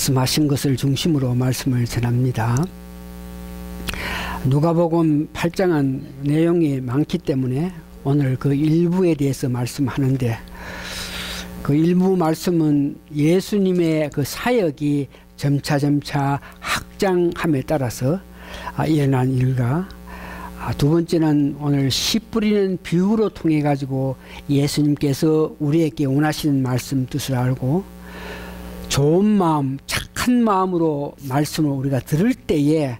말씀하신 것을 중심으로 말씀을 전합니다. 누가복음 8장은 내용이 많기 때문에 오늘 그 일부에 대해서 말씀하는데, 그 일부 말씀은 예수님의 그 사역이 점차 확장함에 따라서 일어난 일과, 두 번째는 오늘 씨 뿌리는 비유로 통해 가지고 예수님께서 우리에게 원하시는 말씀 뜻을 알고 좋은 마음, 착한 마음으로 말씀을 우리가 들을 때에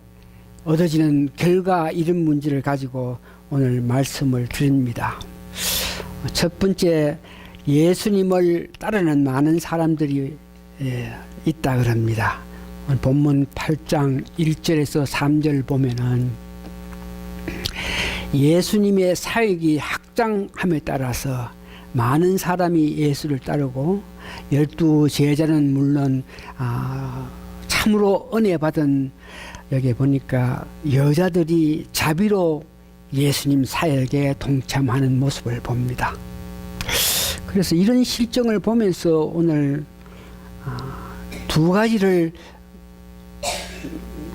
얻어지는 결과, 이런 문제를 가지고 오늘 말씀을 드립니다. 첫 번째, 예수님을 따르는 많은 사람들이 있다 그럽니다. 본문 8장 1절에서 3절 보면은 예수님의 사역이 확장함에 따라서 많은 사람이 예수를 따르고 12 제자는 물론 참으로 은혜 받은, 여기 보니까 여자들이 자비로 예수님 사역에 동참하는 모습을 봅니다. 그래서 이런 실정을 보면서 오늘 두 가지를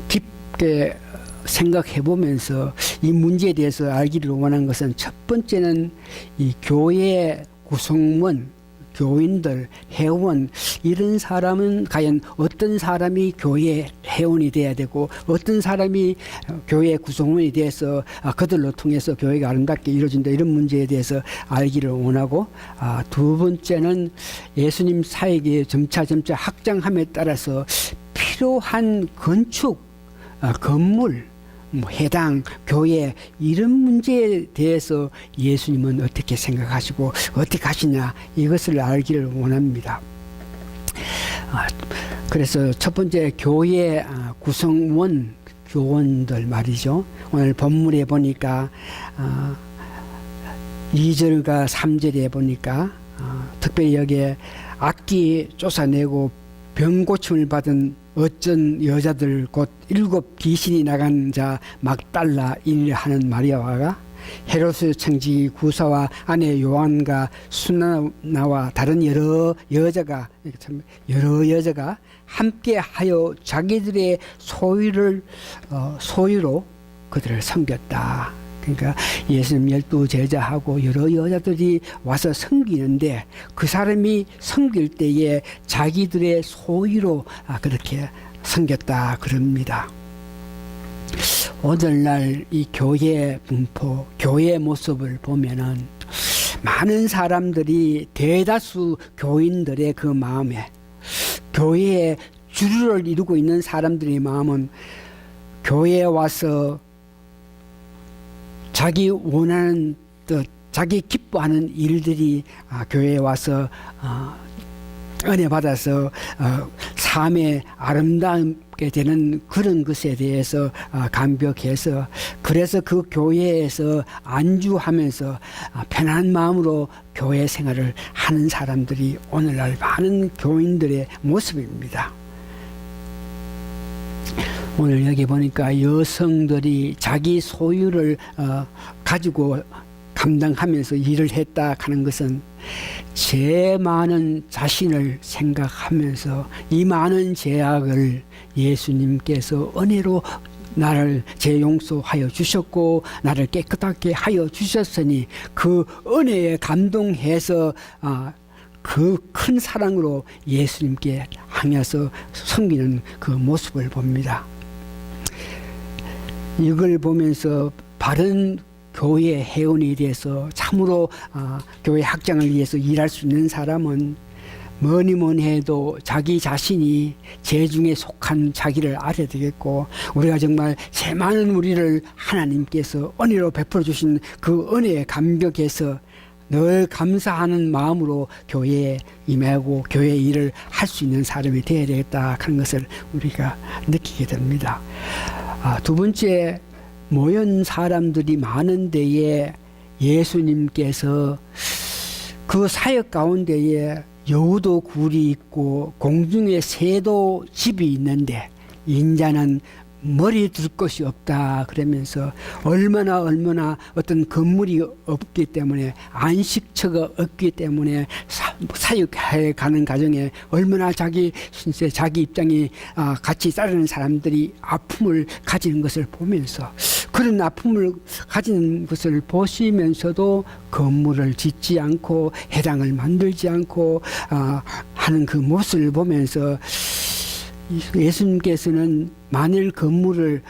깊게 생각해 보면서 이 문제에 대해서 알기를 원한 것은, 첫 번째는 이 교회 구성원, 교인들, 회원, 이런 사람은 과연 어떤 사람이 교회 회원이 돼야 되고 어떤 사람이 교회 구성원이 돼서 그들로 통해서 교회가 아름답게 이루어진다, 이런 문제에 대해서 알기를 원하고, 두 번째는 예수님 사역이 점차 확장함에 따라서 필요한 건축, 건물, 회당, 교회, 이런 문제에 대해서 예수님은 어떻게 생각하시고 어떻게 하시냐, 이것을 알기를 원합니다. 그래서 첫 번째, 교회 구성원, 교원들 말이죠. 오늘 본문에 보니까 2절과 3절에 보니까 특별히 여기에 악기 쫓아내고 병 고침을 받은 어쩐 여자들, 곧 7 귀신이 나간 자 막달라 일하는 마리아와 헤롯의 청지 구사와 아내 요한과 수나와 다른 여러 여자가 함께하여 자기들의 소유로 그들을 섬겼다. 그러니까 예수님 12 제자하고 여러 여자들이 와서 섬기는데, 그 사람이 섬길 때에 자기들의 소유로 그렇게 섬겼다 그럽니다. 오늘날 이 교회 분포, 교회 모습을 보면은 많은 사람들이, 대다수 교인들의 그 마음에, 교회에 주류를 이루고 있는 사람들의 마음은 교회에 와서 자기 원하는 뜻, 자기 기뻐하는 일들이 교회에 와서 은혜 받아서 삶의 아름답게 되는 그런 것에 대해서 감격해서, 그래서 그 교회에서 안주하면서 편안한 마음으로 교회 생활을 하는 사람들이 오늘날 많은 교인들의 모습입니다. 오늘 여기 보니까 여성들이 자기 소유를 가지고 감당하면서 일을 했다 하는 것은, 제 많은 자신을 생각하면서 이 많은 죄악을 예수님께서 은혜로 나를 재용서하여 주셨고 나를 깨끗하게 하여 주셨으니, 그 은혜에 감동해서 그 큰 사랑으로 예수님께 향해서 섬기는 그 모습을 봅니다. 이걸 보면서 바른 교회 회원에 대해서 참으로 교회 확장을 위해서 일할 수 있는 사람은 뭐니 해도 자기 자신이 죄 중에 속한 자기를 알아야 되겠고, 우리가 정말 죄 많은 우리를 하나님께서 은혜로 베풀어 주신 그 은혜에 감격해서 늘 감사하는 마음으로 교회에 임하고 교회 일을 할 수 있는 사람이 되어야 되겠다 하는 것을 우리가 느끼게 됩니다. 두 번째, 모인 사람들이 많은 데에 예수님께서 그 사역 가운데에 여우도 굴이 있고 공중에 새도 집이 있는데 인자는 머리 둘 곳이 없다 그러면서 얼마나 어떤 건물이 없기 때문에 안식처가 없기 때문에 사역해 가는 과정에 얼마나 자기 입장이 같이 따르는 사람들이 아픔을 가지는 것을 보면서 그런 아픔을 가지는 것을 보시면서도 건물을 짓지 않고 회당을 만들지 않고 하는 그 모습을 보면서 예수님께서는 만일 건물을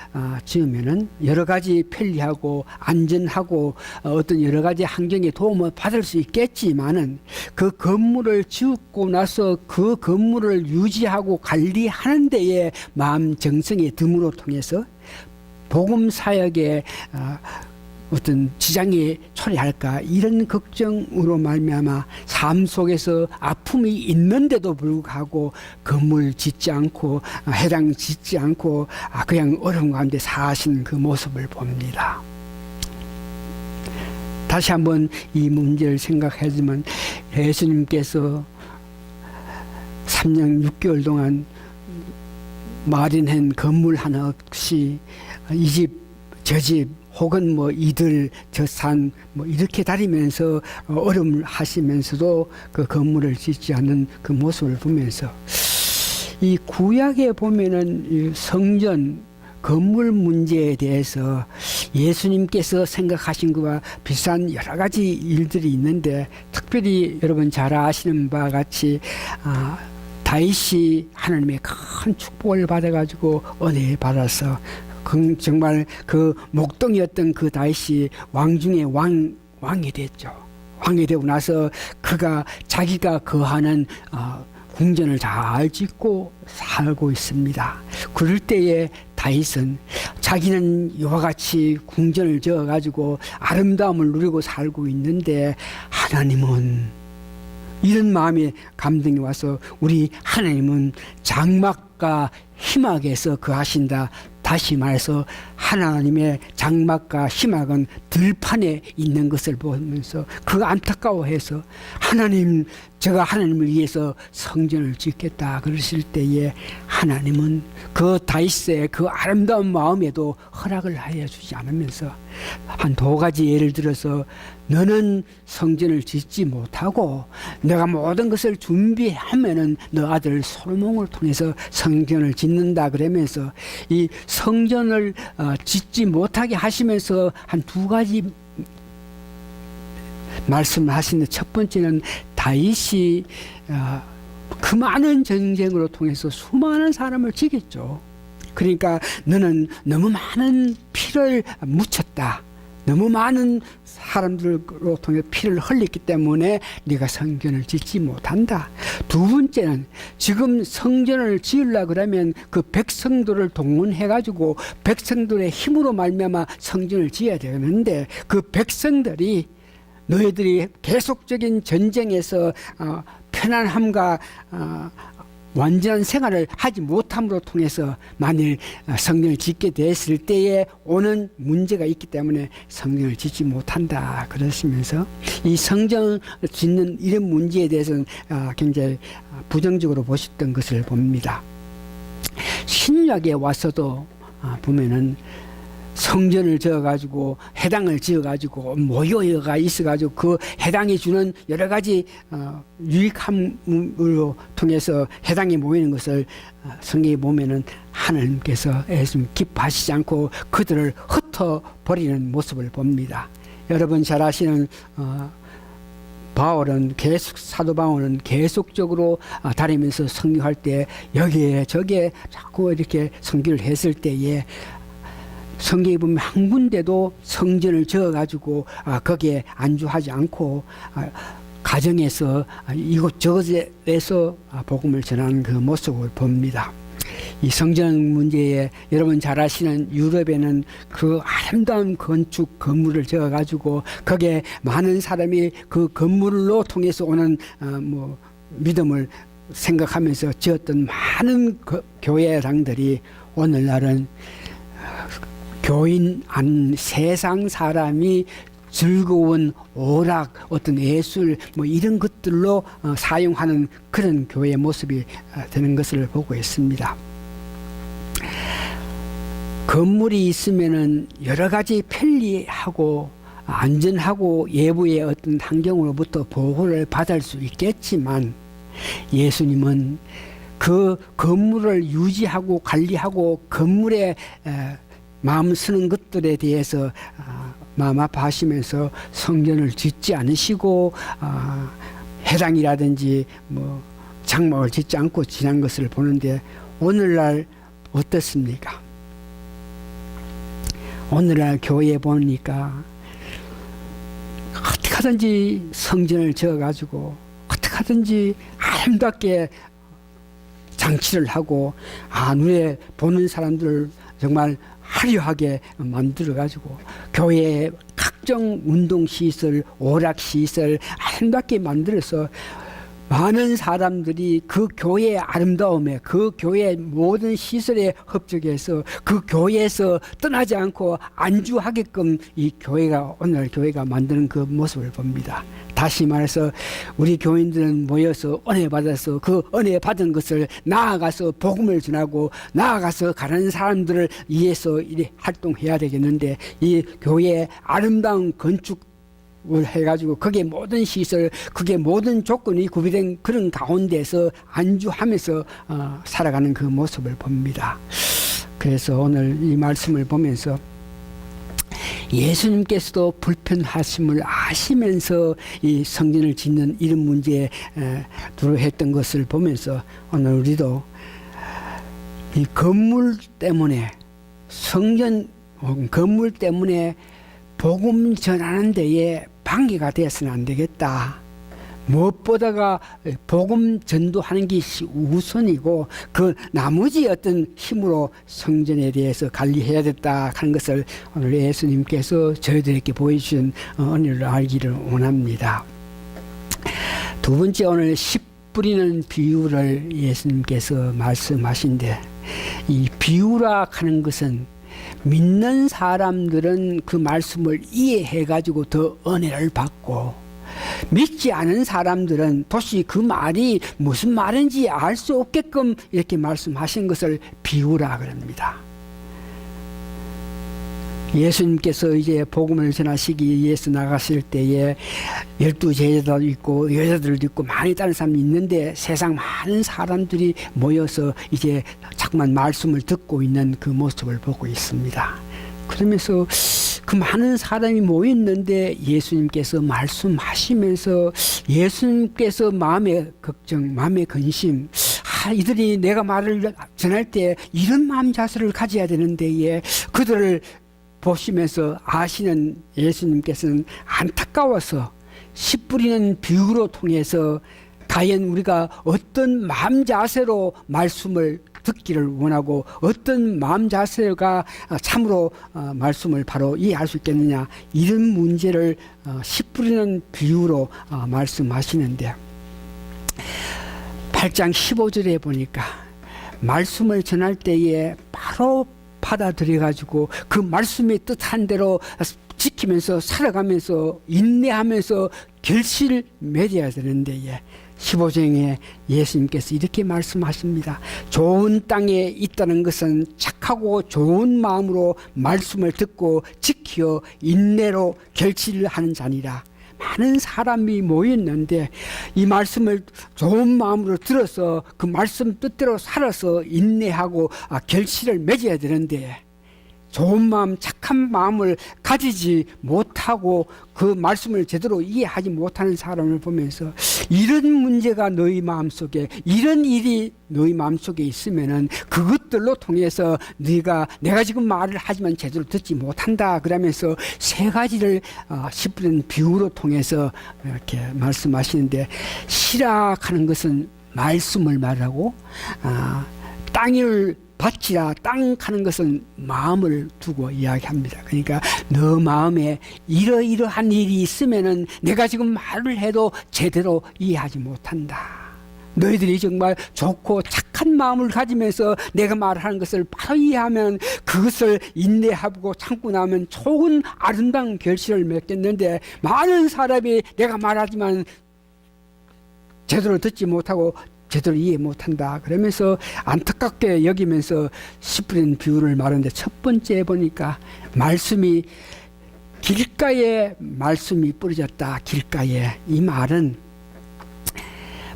지으면은 여러 가지 편리하고 안전하고 어떤 여러 가지 환경에 도움을 받을 수 있겠지만은 그 건물을 지었고 나서 그 건물을 유지하고 관리하는 데에 마음 정성의 듬으로 통해서 복음 사역에 어떤 지장이 초래할까 이런 걱정으로 말미암아 삶 속에서 아픔이 있는데도 불구하고 건물 짓지 않고 회당 짓지 않고 그냥 어려운 가운데 사시는 그 모습을 봅니다. 다시 한번 이 문제를 생각하지만 예수님께서 3년 6개월 동안 마련한 건물 하나 없이 이 집 저 집 혹은 뭐 이들 저 산 뭐 이렇게 다니면서 어려움을 하시면서도 그 건물을 짓지 않는 그 모습을 보면서 이 구약에 보면은 이 성전 건물 문제에 대해서 예수님께서 생각하신 것과 비슷한 여러 가지 일들이 있는데 특별히 여러분 잘 아시는 바와 같이 다윗이 하나님의 큰 축복을 받아가지고 은혜 받아서 정말 그 목동이었던 그 다윗이 왕 중에 왕이 됐죠. 왕이 되고 나서 그가 자기가 거하는 궁전을 잘 짓고 살고 있습니다. 그럴 때에 다윗은 자기는 이와 같이 궁전을 지어가지고 아름다움을 누리고 살고 있는데 하나님은 이런 마음에 감동이 와서 우리 하나님은 장막과 희막에서 거하신다. 다시 말해서 하나님의 장막과 희막은 들판에 있는 것을 보면서 그 안타까워해서 하나님 제가 하나님을 위해서 성전을 짓겠다 그러실 때에 하나님은 그 다윗의 그 아름다운 마음에도 허락을 하여 주지 않으면서 한 두 가지 예를 들어서 너는 성전을 짓지 못하고 내가 모든 것을 준비하면은 너 아들 솔로몬을 통해서 성전을 짓는다 그러면서 이 성전을 짓지 못하게 하시면서 한 두 가지 말씀하시는데 첫 번째는 다윗이 그 많은 전쟁으로 통해서 수많은 사람을 죽였죠. 그러니까 너는 너무 많은 피를 묻혔다. 너무 많은 사람들로 통해 피를 흘렸기 때문에 네가 성전을 짓지 못한다. 두 번째는 지금 성전을 지으려고 그러면 그 백성들을 동원해가지고 백성들의 힘으로 말미암아 성전을 지어야 되는데 그 백성들이 너희들이 계속적인 전쟁에서 편안함과 완전한 생활을 하지 못함으로 통해서 만일 성전을 짓게 됐을 때에 오는 문제가 있기 때문에 성전을 짓지 못한다 그러시면서 이 성전을 짓는 이런 문제에 대해서는 굉장히 부정적으로 보셨던 것을 봅니다. 신약에 와서도 보면은 성전을 지어가지고 회당을 지어가지고 모여가 있어가지고 그 회당이 주는 여러 가지 유익함으로 통해서 회당에 모이는 것을 성경에 보면은 하나님께서 예수님 기뻐하시지 않고 그들을 흩어버리는 모습을 봅니다. 여러분 잘 아시는 바울은 사도 바울은 계속적으로 다니면서 선교할 때 여기에 저기에 자꾸 이렇게 선교를 했을 때에 성경에 보면 한 군데도 성전을 지어가지고 거기에 안주하지 않고 가정에서 이곳저곳에서 복음을 전하는 그 모습을 봅니다. 이 성전 문제에 여러분 잘 아시는 유럽에는 그 아름다운 건축 건물을 지어가지고 거기에 많은 사람이 그 건물로 통해서 오는 믿음을 생각하면서 지었던 많은 교회당들이 오늘날은 교인 안 세상 사람이 즐거운 오락 어떤 예술 이런 것들로 사용하는 그런 교회의 모습이 되는 것을 보고 있습니다. 건물이 있으면은 여러 가지 편리하고 안전하고 외부의 어떤 환경으로부터 보호를 받을 수 있겠지만 예수님은 그 건물을 유지하고 관리하고 건물에 마음 쓰는 것들에 대해서 마음 아파하시면서 성전을 짓지 않으시고 회당이라든지 뭐 장막을 짓지 않고 지난 것을 보는데 오늘날 어떻습니까? 오늘날 교회에 보니까 어떻게 하든지 성전을 지어가지고 어떻게 하든지 아름답게 장치를 하고 눈에 보는 사람들을 정말 화려하게 만들어가지고 교회에 각종 운동시설, 오락시설 아름답게 만들어서 많은 사람들이 그 교회의 아름다움에 그 교회의 모든 시설에 흡족해서 그 교회에서 떠나지 않고 안주하게끔 이 교회가 오늘 교회가 만드는 그 모습을 봅니다. 다시 말해서 우리 교인들은 모여서 은혜 받아서 그 은혜 받은 것을 나아가서 복음을 전하고 나아가서 가는 사람들을 위해서 이렇게 활동해야 되겠는데 이 교회의 아름다운 건축 을 해가지고 그게 모든 시설, 그게 모든 조건이 구비된 그런 가운데서 안주하면서 살아가는 그 모습을 봅니다. 그래서 오늘 이 말씀을 보면서 예수님께서도 불편하심을 아시면서 이 성전을 짓는 이런 문제에 두려워했던 것을 보면서 오늘 우리도 이 건물 때문에 성전 건물 때문에 복음 전하는 데에 방해가 되어서는 안 되겠다. 무엇보다가 복음 전도하는 것이 우선이고 그 나머지 어떤 힘으로 성전에 대해서 관리해야 됐다 하는 것을 오늘 예수님께서 저희들에게 보여주신 은혜를 알기를 원합니다. 두 번째 오늘 씨 뿌리는 비유를 예수님께서 말씀하신데 이 비유라 하는 것은 믿는 사람들은 그 말씀을 이해해가지고 더 은혜를 받고 믿지 않은 사람들은 도시 그 말이 무슨 말인지 알 수 없게끔 이렇게 말씀하신 것을 비유라 그럽니다. 예수님께서 이제 복음을 전하시기 위해서 나가실 때에 12 제자도 있고 여자들도 있고 많이 다른 사람이 있는데 세상 많은 사람들이 모여서 이제 자꾸만 말씀을 듣고 있는 그 모습을 보고 있습니다. 그러면서 그 많은 사람이 모였는데 예수님께서 말씀하시면서 예수님께서 마음의 걱정, 마음의 근심, 이들이 내가 말을 전할 때 이런 마음 자세를 가져야 되는데 그들을 보시면서 아시는 예수님께서는 안타까워서 씨 뿌리는 비유로 통해서 과연 우리가 어떤 마음 자세로 말씀을 듣기를 원하고 어떤 마음 자세가 참으로 말씀을 바로 이해할 수 있겠느냐 이런 문제를 씨 뿌리는 비유로 말씀하시는데 8장 15절에 보니까 말씀을 전할 때에 바로 받아들여가지고 그 말씀의 뜻한 대로 지키면서 살아가면서 인내하면서 결실을 맺어야 되는데 15장에 예수님께서 이렇게 말씀하십니다. 좋은 땅에 있다는 것은 착하고 좋은 마음으로 말씀을 듣고 지켜 인내로 결실을 하는 자니라. 많은 사람이 모였는데 이 말씀을 좋은 마음으로 들어서 그 말씀 뜻대로 살아서 인내하고 결실을 맺어야 되는데 좋은 마음, 착한 마음을 가지지 못하고 그 말씀을 제대로 이해하지 못하는 사람을 보면서 이런 문제가 너희 마음속에 이런 일이 너희 마음속에 있으면은 그것들로 통해서 내가 지금 말을 하지만 제대로 듣지 못한다 그러면서 세 가지를 씨 뿌리는 비유로 통해서 이렇게 말씀하시는데 시락하는 것은 말씀을 말하고 땅을 바치라 땅 하는 것은 마음을 두고 이야기합니다. 그러니까 너 마음에 이러이러한 일이 있으면은 내가 지금 말을 해도 제대로 이해하지 못한다. 너희들이 정말 좋고 착한 마음을 가지면서 내가 말하는 것을 바로 이해하면 그것을 인내하고 참고 나면 좋은 아름다운 결실을 맺겠는데 많은 사람이 내가 말하지만 제대로 듣지 못하고 제대로 이해 못한다. 그러면서 안타깝게 여기면서 씨 뿌리는 비유를 말하는데 첫 번째 보니까 말씀이 길가에 말씀이 뿌려졌다. 길가에. 이 말은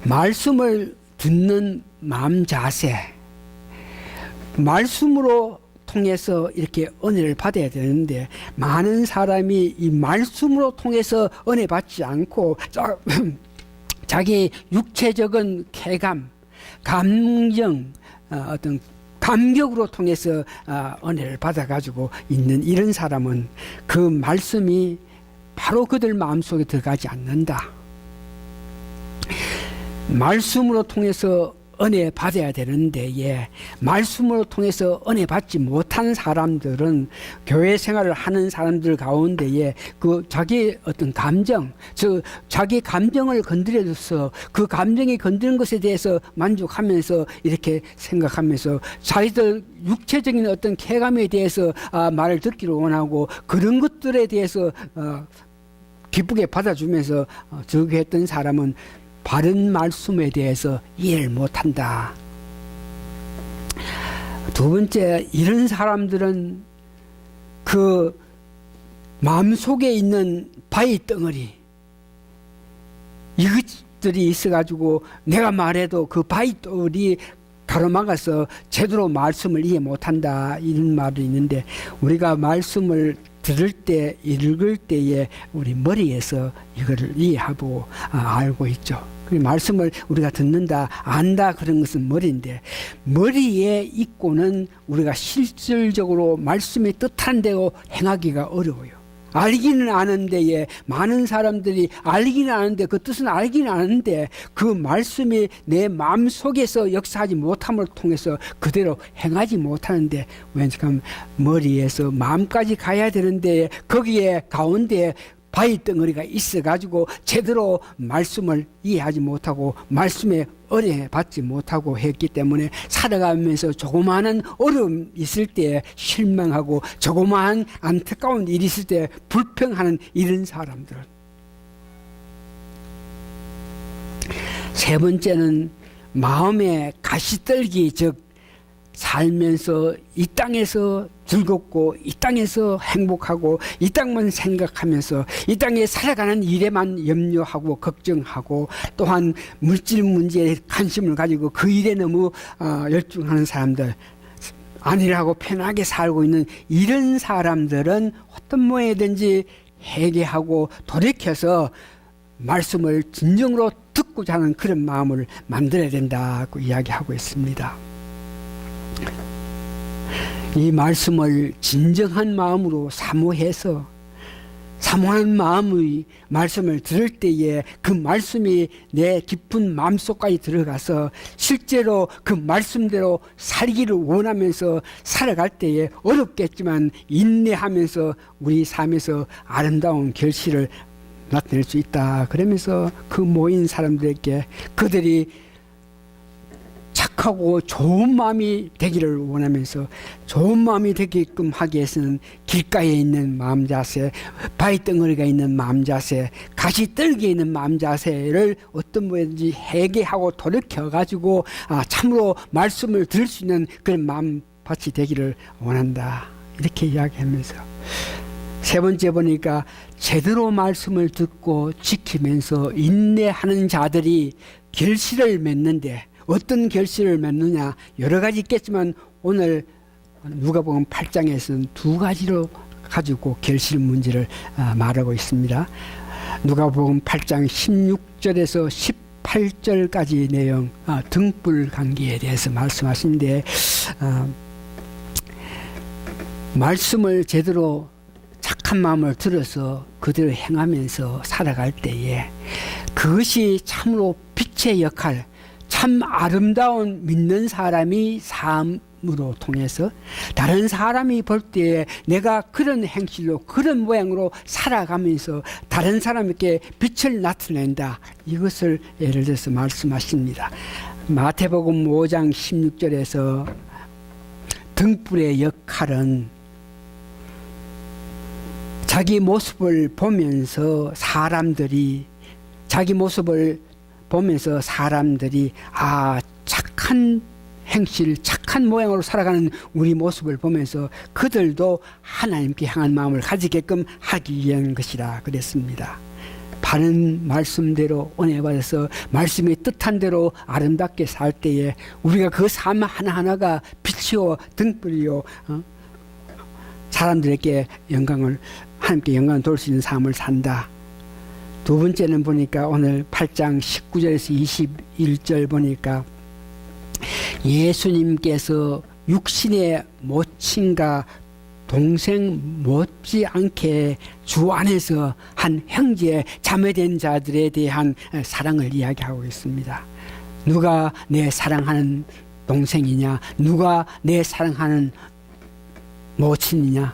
말씀을 듣는 마음 자세, 말씀으로 통해서 이렇게 은혜를 받아야 되는데 많은 사람이 이 말씀으로 통해서 은혜 받지 않고 자기 육체적인 쾌감, 감정, 어떤 감격으로 통해서 은혜를 받아가지고 있는 이런 사람은 그 말씀이 바로 그들 마음속에 들어가지 않는다. 말씀으로 통해서 은혜 받아야 되는데 말씀으로 통해서 은혜 받지 못한 사람들은 교회 생활을 하는 사람들 가운데에 그 자기 어떤 감정, 자기 감정을 건드려줘서 그 감정이 건드는 것에 대해서 만족하면서 이렇게 생각하면서 자기들 육체적인 어떤 쾌감에 대해서 말을 듣기를 원하고 그런 것들에 대해서 기쁘게 받아주면서 즐거워했던 사람은 바른 말씀에 대해서 이해를 못한다. 두 번째, 이런 사람들은 그 마음속에 있는 바위 덩어리 이것들이 있어가지고 내가 말해도 그 바위 덩어리 가로막아서 제대로 말씀을 이해 못한다 이런 말이 있는데 우리가 말씀을 들을 때 읽을 때에 우리 머리에서 이거를 이해하고 알고 있죠. 말씀을 우리가 듣는다 안다 그런 것은 머리인데 머리에 있고는 우리가 실질적으로 말씀이 뜻한 대로 행하기가 어려워요. 알기는 아는데 많은 사람들이 알기는 아는데 그 뜻은 알기는 아는데 그 말씀이 내 마음속에서 역사하지 못함을 통해서 그대로 행하지 못하는데 왠지 머리에서 마음까지 가야 되는데 거기에 가운데 바위 덩어리가 있어가지고 제대로 말씀을 이해하지 못하고 말씀에 은혜 받지 못하고 했기 때문에 살아가면서 조그마한 어려움이 있을 때 실망하고 조그마한 안타까운 일이 있을 때 불평하는 이런 사람들은 세 번째는 마음의 가시떨기 즉 살면서 이 땅에서 즐겁고 이 땅에서 행복하고 이 땅만 생각하면서 이 땅에 살아가는 일에만 염려하고 걱정하고 또한 물질 문제에 관심을 가지고 그 일에 너무 열중하는 사람들 아니라고 편하게 살고 있는 이런 사람들은 어떤 모양이든지 회개하고 돌이켜서 말씀을 진정으로 듣고자 하는 그런 마음을 만들어야 된다고 이야기하고 있습니다. 이 말씀을 진정한 마음으로 사모해서 사모하는 마음의 말씀을 들을 때에 그 말씀이 내 깊은 마음속까지 들어가서 실제로 그 말씀대로 살기를 원하면서 살아갈 때에 어렵겠지만 인내하면서 우리 삶에서 아름다운 결실을 나타낼 수 있다. 그러면서 그 모인 사람들에게 그들이 착하고 좋은 마음이 되기를 원하면서 좋은 마음이 되게끔 하기 위해서는 길가에 있는 마음 자세, 바위덩어리가 있는 마음 자세, 가시떨기에 있는 마음 자세를 어떤 모양인지 회개하고 돌이켜가지고 참으로 말씀을 들을 수 있는 그런 마음밭이 되기를 원한다. 이렇게 이야기하면서 세 번째 보니까 제대로 말씀을 듣고 지키면서 인내하는 자들이 결실을 맺는데 어떤 결실을 맺느냐 여러 가지 있겠지만 오늘 누가복음 8장에서는 두 가지로 가지고 결실 문제를 말하고 있습니다. 누가복음 8장 16절에서 18절까지 내용 등불 관계에 대해서 말씀하시는데 말씀을 제대로 착한 마음을 들어서 그대로 행하면서 살아갈 때에 그것이 참으로 빛의 역할 참 아름다운 믿는 사람이 삶으로 통해서 다른 사람이 볼 때에 내가 그런 행실로 그런 모양으로 살아가면서 다른 사람에게 빛을 나타낸다. 이것을 예를 들어서 말씀하십니다. 마태복음 5장 16절에서 등불의 역할은 자기 모습을 보면서 사람들이 자기 모습을 보면서 사람들이 착한 행실, 착한 모양으로 살아가는 우리 모습을 보면서 그들도 하나님께 향한 마음을 가지게끔 하기 위한 것이라 그랬습니다. 바른 말씀대로 은혜 받아서 말씀의 뜻한 대로 아름답게 살 때에 우리가 그 삶 하나하나가 빛이요 등불이요 사람들에게 하나님께 영광을 돌릴 수 있는 삶을 산다. 두 번째는 보니까 오늘 8장 19절에서 21절 보니까 예수님께서 육신의 모친과 동생 못지않게 주 안에서 한 형제 자매된 자들에 대한 사랑을 이야기하고 있습니다. 누가 내 사랑하는 동생이냐, 누가 내 사랑하는 모친이냐,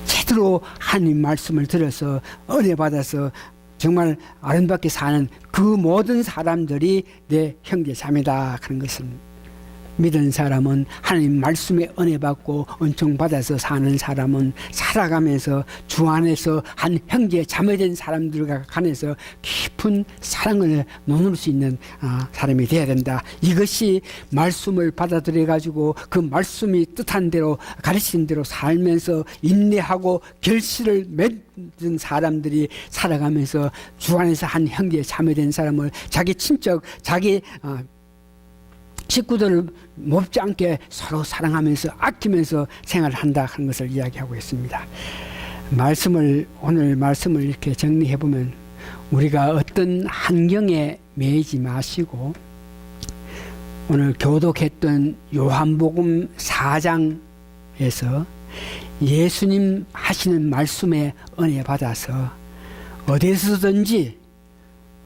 제대로 하나님 말씀을 들어서 은혜 받아서 정말 아름답게 사는 그 모든 사람들이 내 형제 자매다 하는 것은, 믿은 사람은 하나님 말씀에 은혜 받고 은총 받아서 사는 사람은 살아가면서 주 안에서 한 형제 자매된 사람들과 간에서 깊은 사랑을 나눌 수 있는 사람이 되어야 된다. 이것이 말씀을 받아들여 가지고 그 말씀이 뜻한 대로 가르치는 대로 살면서 인내하고 결실을 맺은 사람들이 살아가면서 주 안에서 한 형제 자매된 사람을 자기 친척, 자기 식구들을 못지않게 서로 사랑하면서 아끼면서 생활한다 하는 것을 이야기하고 있습니다. 오늘 말씀을 이렇게 정리해 보면 우리가 어떤 환경에 매이지 마시고 오늘 교독했던 요한복음 4장에서 예수님 하시는 말씀에 은혜 받아서 어디서든지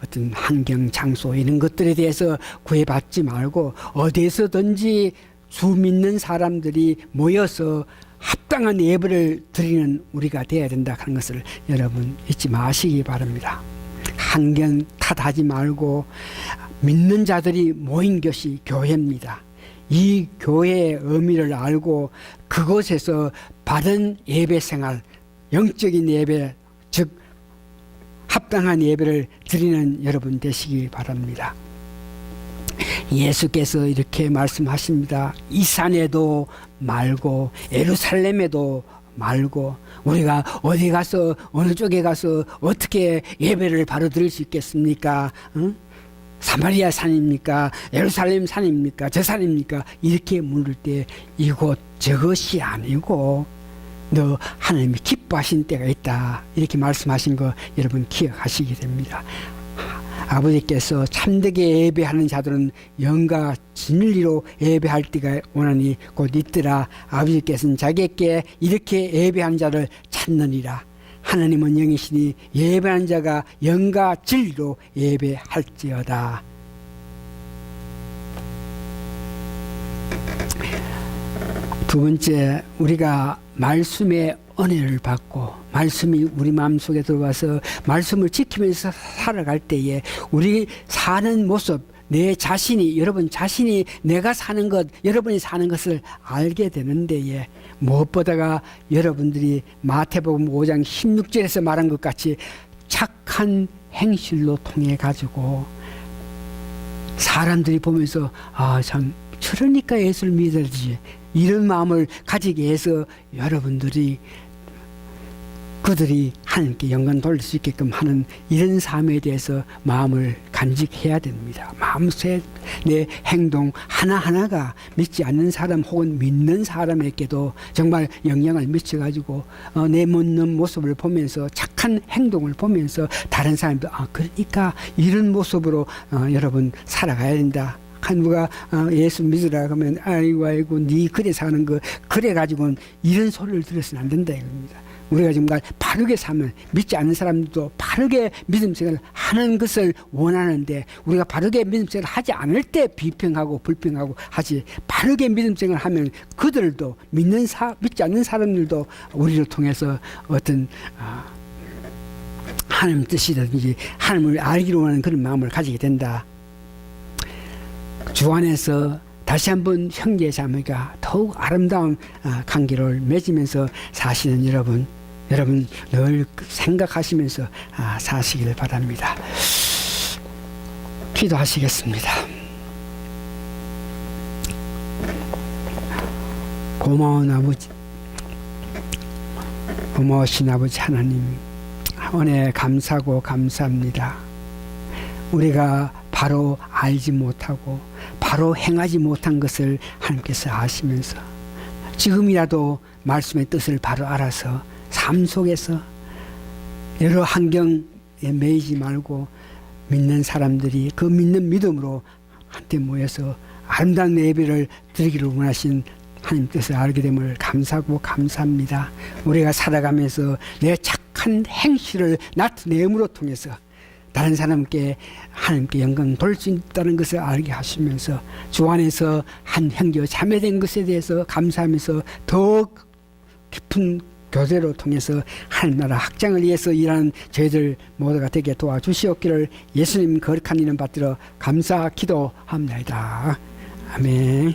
어떤 환경, 장소 이런 것들에 대해서 구애받지 말고 어디에서든지 주 믿는 사람들이 모여서 합당한 예배를 드리는 우리가 되어야 된다 하는 것을 여러분 잊지 마시기 바랍니다. 환경 탓하지 말고 믿는 자들이 모인 것이 교회입니다. 이 교회의 의미를 알고 그곳에서 바른 예배 생활, 영적인 예배, 즉 합당한 예배를 드리는 여러분 되시기 바랍니다. 예수께서 이렇게 말씀하십니다. 이 산에도 말고 예루살렘에도 말고 우리가 어디 가서 어느 쪽에 가서 어떻게 예배를 바로 드릴 수 있겠습니까? 사마리아 산입니까? 예루살렘 산입니까? 저 산입니까? 이렇게 물을 때 이곳 저것이 아니고 너 하나님이 기뻐하신 때가 있다 이렇게 말씀하신 거 여러분 기억하시게 됩니다. 아버지께서 참되게 예배하는 자들은 영과 진리로 예배할 때가 오나니 곧 있더라. 아버지께서는 자기에게 이렇게 예배하는 자를 찾느니라. 하나님은 영이시니 예배하는 자가 영과 진리로 예배할지어다. 두 번째, 우리가 말씀의 은혜를 받고 말씀이 우리 마음속에 들어와서 말씀을 지키면서 살아갈 때에 우리 사는 모습, 내 자신이, 여러분 자신이 내가 사는 것, 여러분이 사는 것을 알게 되는 데에 무엇보다가 여러분들이 마태복음 5장 16절에서 말한 것 같이 착한 행실로 통해 가지고 사람들이 보면서 참 저러니까 예수를 믿어야지 이런 마음을 가지게 해서 여러분들이 그들이 하나님께 영광 돌릴 수 있게끔 하는 이런 삶에 대해서 마음을 간직해야 됩니다. 마음새 내 행동 하나하나가 믿지 않는 사람 혹은 믿는 사람에게도 정말 영향을 미쳐가지고 내 묻는 모습을 보면서 착한 행동을 보면서 다른 사람도 그러니까 이런 모습으로 여러분 살아가야 된다. 누가 예수 믿으라 그러면 아이고 네 그래 사는 거 그래 가지고는 이런 소리를 들어서는 안 된다 이겁니다. 우리가 정말 바르게 살면 믿지 않는 사람들도 바르게 믿음 생활을 하는 것을 원하는데 우리가 바르게 믿음 생활을 하지 않을 때 비평하고 불평하고 하지 바르게 믿음 생활을 하면 그들도 믿지 않는 사람들도 우리를 통해서 어떤 하나님 뜻이든지 하나님을 알기로 원하는 그런 마음을 가지게 된다. 주 안에서 다시 한번 형제 자매가 더욱 아름다운 관계를 맺으면서 사시는 여러분 늘 생각하시면서 사시기를 바랍니다. 기도하시겠습니다. 고마운 아버지, 고마우신 아버지 하나님, 은혜 감사하고 감사합니다. 우리가 바로 알지 못하고 바로 행하지 못한 것을 하나님께서 아시면서 지금이라도 말씀의 뜻을 바로 알아서 삶 속에서 여러 환경에 매이지 말고 믿는 사람들이 그 믿는 믿음으로 한테 모여서 아름다운 예배를 드리기를 원하신 하나님 뜻을 알게 됨을 감사하고 감사합니다. 우리가 살아가면서 내 착한 행실을 나타내음으로 통해서 다른 사람께 하나님께 영광 돌릴 수 있다는 것을 알게 하시면서 주 안에서 한 형제 자매된 것에 대해서 감사하면서 더욱 깊은 교제로 통해서 하나님 나라 확장을 위해서 일하는 저희들 모두가 되게 도와주시옵기를 예수님 거룩한 이름 받들어 감사 기도합니다. 아멘.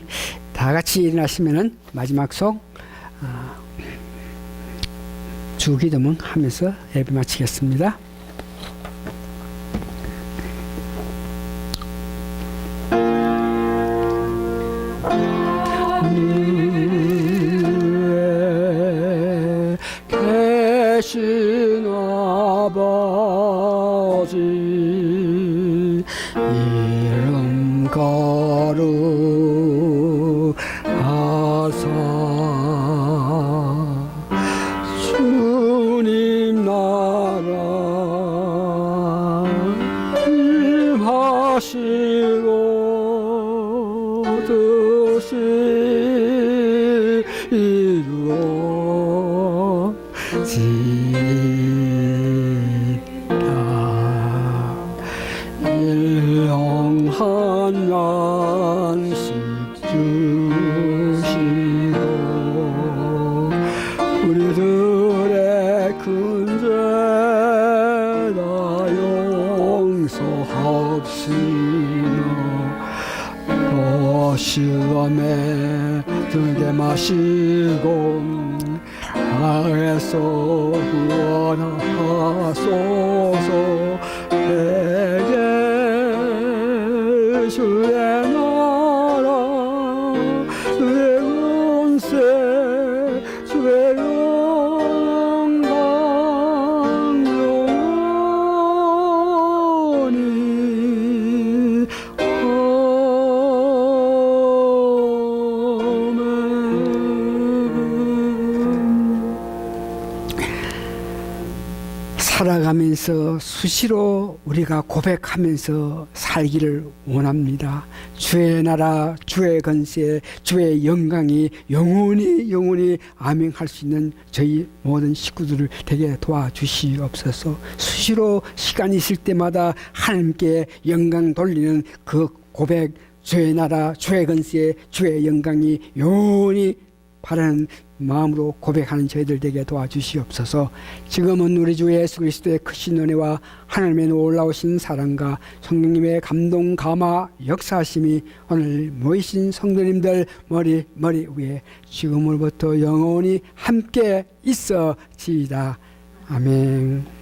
다 같이 일어나시면은 마지막 송 주기도문 하면서 예배 마치겠습니다. 계신 아버지 이름 거룩하사 주님 나라 임하시고 뜻이 이루어지다 일용한 안식 주시고 우리들의 큰 죄다 용서하옵시며 시험에 들게 마시고 악에서 구원하소서. 내게 주의 나라 주의 권세 주의 영광 영원히 살아가면서 수시로 우리가 고백하면서 살기를 원합니다. 주의 나라, 주의 권세, 주의 영광이 영원히 아멘할 수 있는 저희 모든 식구들을 되게 도와주시옵소서. 수시로 시간이 있을 때마다 하나님께 영광 돌리는 그 고백, 주의 나라, 주의 권세, 주의 영광이 영원히 바라는 마음으로 고백하는 저희들 되게 도와주시옵소서. 지금은 우리 주 예수 그리스도의 크신 은혜와 하나님의 놀라우신 사랑과 성령님의 감동 감화 역사하심이 오늘 모이신 성도님들 머리 위에 지금으로부터 영원히 함께 있어지이다. 아멘.